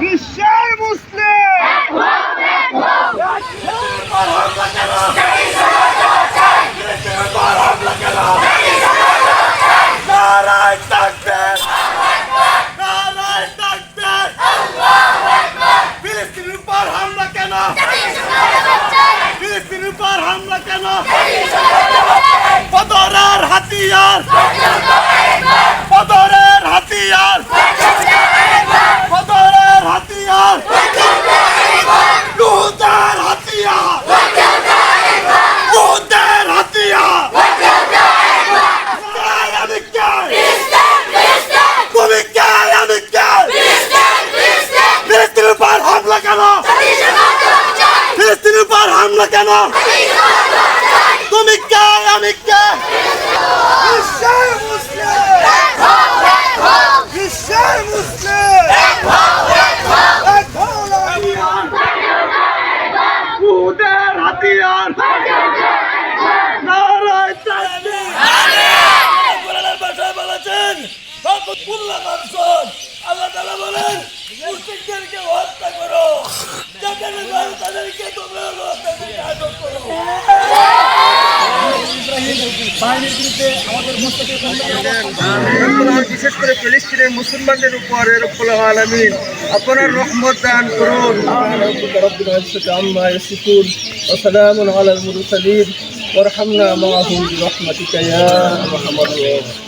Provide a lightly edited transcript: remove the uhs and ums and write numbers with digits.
বিশ্বের মুসলিম নারায় তাকবীর, নারায় তাকবীর। ফিলিস্তিনের উপর হামলা কেন? ফিলিস্তিনের উপর হামলা কেন? বদরের হাতিয়ার, বদরের হাতিয়ার, বদরের হাতিয়ার, লুতের হাতিয়ার, লুতের হাতিয়ার। আমি কে? তুমি কে? আমি কে? ফিলিস্তিনের উপর হামলা কেন? ফিলিস্তিনের উপর হামলা কেন? তুমি কে? আমি কে? বিশ্বের মুসলিম, বিশ্বের মুসলিম, লুতের হাতিয়ার, নারায় তাকবীর। কোরআনের ভাষায় বলেছেন আল্লাহ তাআলা বলেন মুশরিকদেরকে হত্যা করো, যাদেরকে মারো তাদেরকে তোমরা আটক করো। বিশেষ করে ফিলিস্তিনের মুসলমানদের উপর রব্বুল আলামিন আপনার রহমত দান করুন। ওয়া সালামুন আলাল মুরসালিন ওয়ারহামনা মাআহুম বিরহমাতিকা ইয়া আরহামার রাহিমিন।